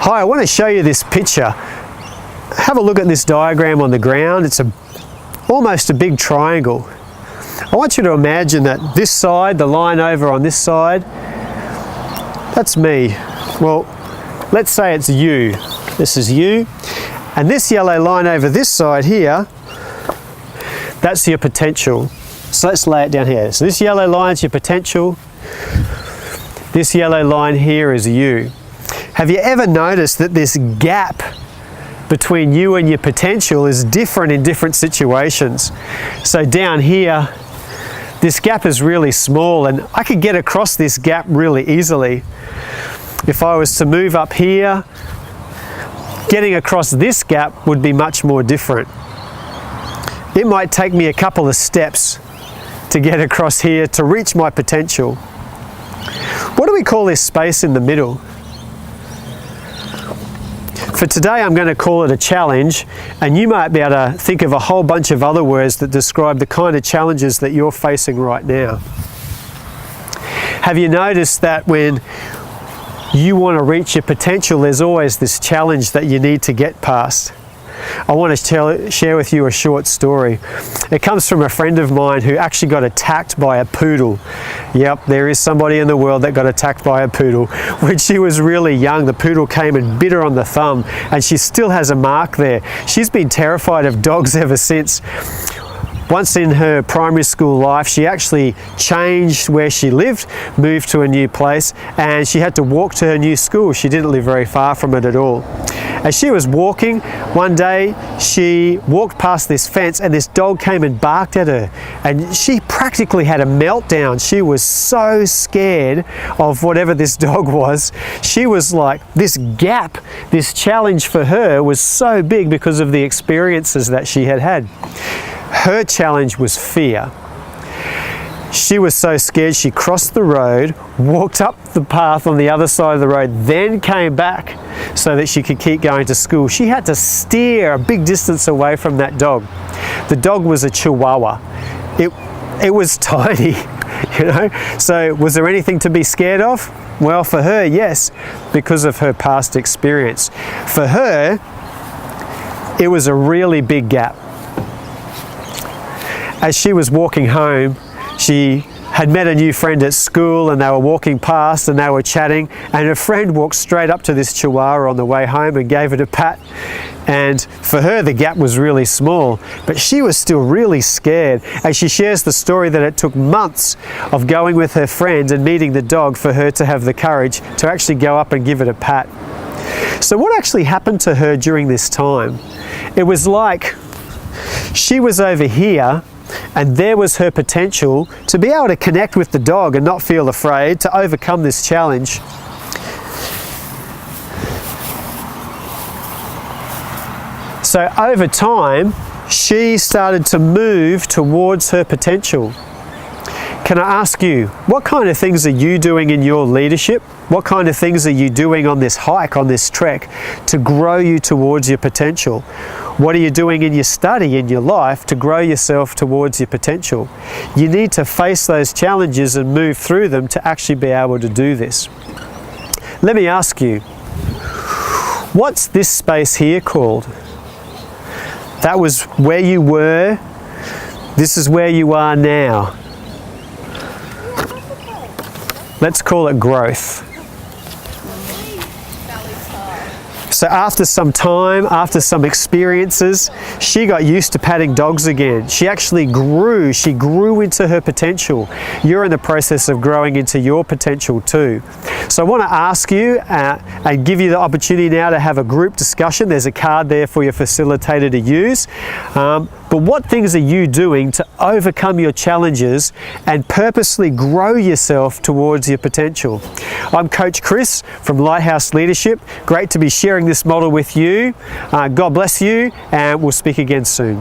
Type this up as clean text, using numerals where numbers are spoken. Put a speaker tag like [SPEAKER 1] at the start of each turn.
[SPEAKER 1] Hi, I want to show you this picture. Have a look at this diagram on the ground. It's almost a big triangle. I want you to imagine that this side, the line over on this side, that's me. Well, let's say it's you. This is you. And this yellow line over this side here, that's your potential. So let's lay it down here. So this yellow line is your potential. This yellow line here is you. Have you ever noticed that this gap between you and your potential is different in different situations? So down here, this gap is really small, and I could get across this gap really easily. If I was to move up here, getting across this gap would be much more different. It might take me a couple of steps to get across here to reach my potential. What do we call this space in the middle? For today, I'm going to call it a challenge, and you might be able to think of a whole bunch of other words that describe the kind of challenges that you're facing right now. Have you noticed that when you want to reach your potential, there's always this challenge that you need to get past? I want to share with you a short story. It comes from a friend of mine who actually got attacked by a poodle. Yep, there is somebody in the world that got attacked by a poodle. When she was really young, the poodle came and bit her on the thumb, and she still has a mark there. She's been terrified of dogs ever since. Once in her primary school life, she actually changed where she lived, moved to a new place, and she had to walk to her new school. She didn't live very far from it at all. As she was walking, one day she walked past this fence and this dog came and barked at her, and she practically had a meltdown. She was so scared of whatever this dog was. She was like, this gap, this challenge for her was so big because of the experiences that she had had. Her challenge was fear. She was so scared she crossed the road, walked up the path on the other side of the road, then came back so that she could keep going to school. She had to steer a big distance away from that dog. The dog was a Chihuahua. It was tiny, you know. So was there anything to be scared of? Well, for her, yes, because of her past experience. For her, it was a really big gap. As she was walking home, she had met a new friend at school, and they were walking past and they were chatting, and her friend walked straight up to this Chihuahua on the way home and gave it a pat. And for her, the gap was really small, but she was still really scared. And she shares the story that it took months of going with her friend and meeting the dog for her to have the courage to actually go up and give it a pat. So what actually happened to her during this time? It was like she was over here, and there was her potential to be able to connect with the dog and not feel afraid, to overcome this challenge. So over time, she started to move towards her potential. Can I ask you, what kind of things are you doing in your leadership? What kind of things are you doing on this hike, on this trek, to grow you towards your potential? What are you doing in your study, in your life, to grow yourself towards your potential? You need to face those challenges and move through them to actually be able to do this. Let me ask you, what's this space here called? That was where you were. This is where you are now. Let's call it growth. So after some time, after some experiences, she got used to patting dogs again. She actually grew. She grew into her potential. You're in the process of growing into your potential too. So I want to ask you and give you the opportunity now to have a group discussion. There's a card there for your facilitator to use. But what things are you doing to overcome your challenges and purposely grow yourself towards your potential? I'm Coach Chris from Lighthouse Leadership. Great to be sharing this model with you. God bless you, and we'll speak again soon.